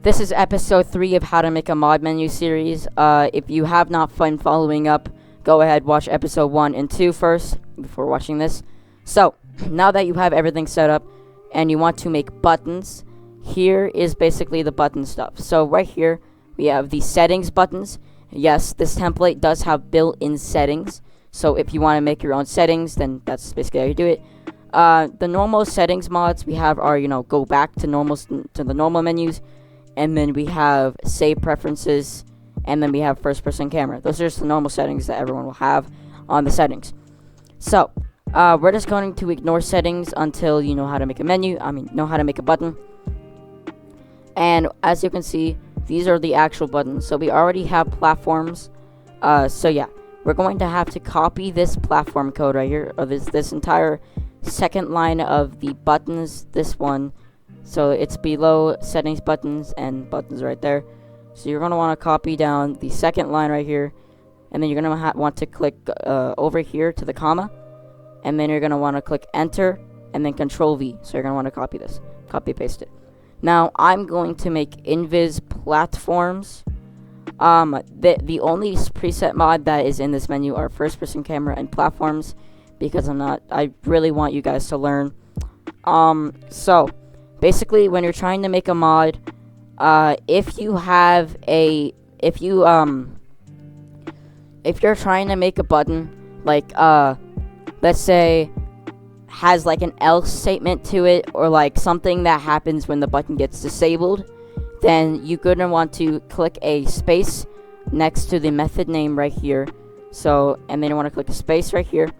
This is episode 3 of How to Make a Mod Menu series. If you have not been following up, go ahead, watch episode 1 and 2 first before watching this. So, now that you have everything set up and you want to make buttons, here is basically the button stuff. So right here, we have the settings buttons. Yes, this template does have built-in settings. So if you want to make your own settings, then that's basically how you do it. The normal settings mods we have are, go back to the normal menus. And then we have save preferences, and then we have first person camera. Those are just the normal settings that everyone will have on the settings. So, we're just going to ignore settings until you know how to make a know how to make a button. And as you can see, these are the actual buttons. So we already have platforms. So yeah, we're going to have to copy this platform code right here, or this entire second line of the buttons, this one. So it's below settings buttons and buttons right there. So you're going to want to copy down the second line right here. And then you're going to want to click over here to the comma. And then you're going to want to click enter and then control V. So you're going to want to copy this. Copy paste it. Now I'm going to make invis platforms. The only preset mod that is in this menu are first person camera and platforms. Because I really want you guys to learn. So basically, when you're trying to make a mod, if you're trying to make a button, like, let's say, has like an else statement to it, or like something that happens when the button gets disabled, then you're gonna want to click a space next to the method name right here. So, and then you want to click a space right here,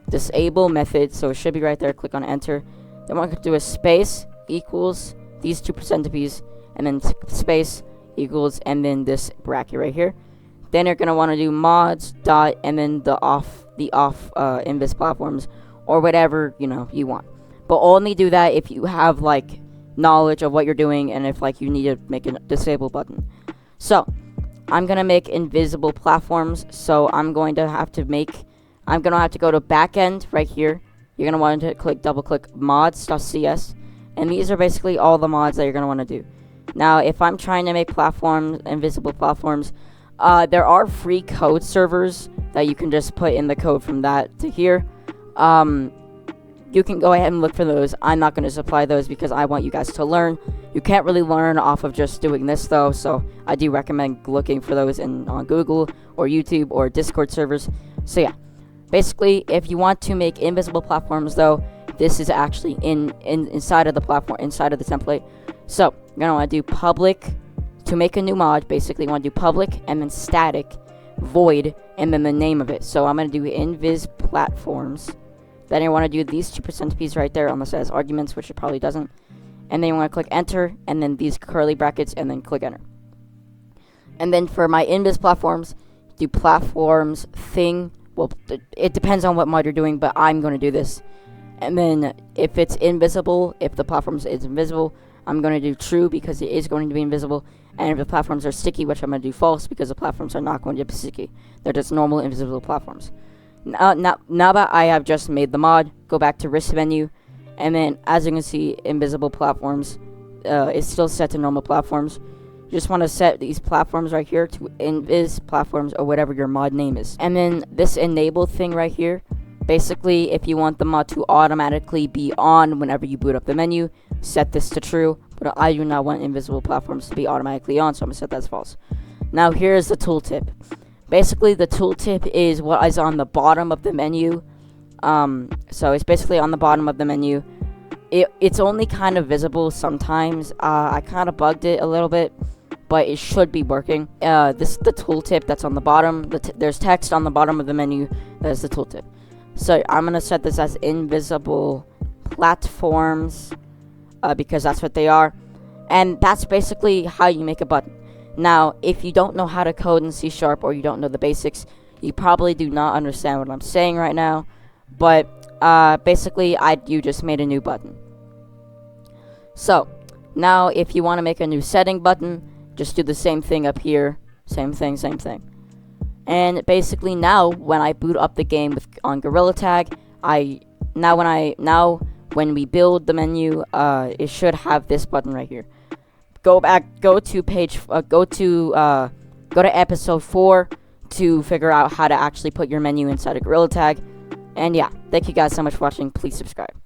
disable method, so it should be right there. Click on enter. Then we're gonna do a space equals these 2%, and then space equals, and then this bracket right here. Then you're gonna want to do mods dot and then the off invis platforms, or whatever you want. But only do that if you have like knowledge of what you're doing, and if like you need to make a disable button. So I'm gonna make invisible platforms. So I'm going to have to go to backend right here. You're gonna want to double click mods.cs. And these are basically all the mods that you're going to want to do. Now, if I'm trying to make platforms, invisible platforms, there are free code servers that you can just put in the code from that to here. You can go ahead and look for those. I'm not going to supply those because I want you guys to learn. You can't really learn off of just doing this, though. So I do recommend looking for those on Google or YouTube or Discord servers. So yeah, basically, if you want to make invisible platforms, though, this is actually inside of the platform, inside of the template. So you're gonna want to do public to make a new mod. Basically, you want to do public and then static void and then the name of it. So I'm gonna do invis platforms. Then you want to do these 2% right there, unless it has arguments, which it probably doesn't. And then you want to click enter and then these curly brackets and then click enter. And then for my invis platforms, do platforms thing. Well, it depends on what mod you're doing, but I'm going to do this. And then if it's invisible, if the platforms is invisible, I'm going to do true because it is going to be invisible. And if the platforms are sticky, which I'm going to do false because the platforms are not going to be sticky. They're just normal invisible platforms. Now that I have just made the mod, go back to risk menu. And then as you can see, invisible platforms is still set to normal platforms. You just want to set these platforms right here to invis platforms or whatever your mod name is. And then this enable thing right here. Basically, if you want the mod to automatically be on whenever you boot up the menu, set this to true. But I do not want invisible platforms to be automatically on, so I'm going to set that as false. Now, here's the tooltip. Basically, the tooltip is what is on the bottom of the menu. So it's basically on the bottom of the menu. It's only kind of visible sometimes. I kind of bugged it a little bit, but it should be working. This is the tooltip that's on the bottom. There's text on the bottom of the menu. That is the tooltip. So I'm going to set this as invisible platforms because that's what they are. And that's basically how you make a button. Now, if you don't know how to code in C# or you don't know the basics, you probably do not understand what I'm saying right now. But basically, you just made a new button. So, now if you want to make a new setting button, just do the same thing up here. Same thing. And basically now, when I boot up the game on Gorilla Tag, when we build the menu, it should have this button right here. go to episode 4 to figure out how to actually put your menu inside a Gorilla Tag. And yeah, thank you guys so much for watching. Please subscribe.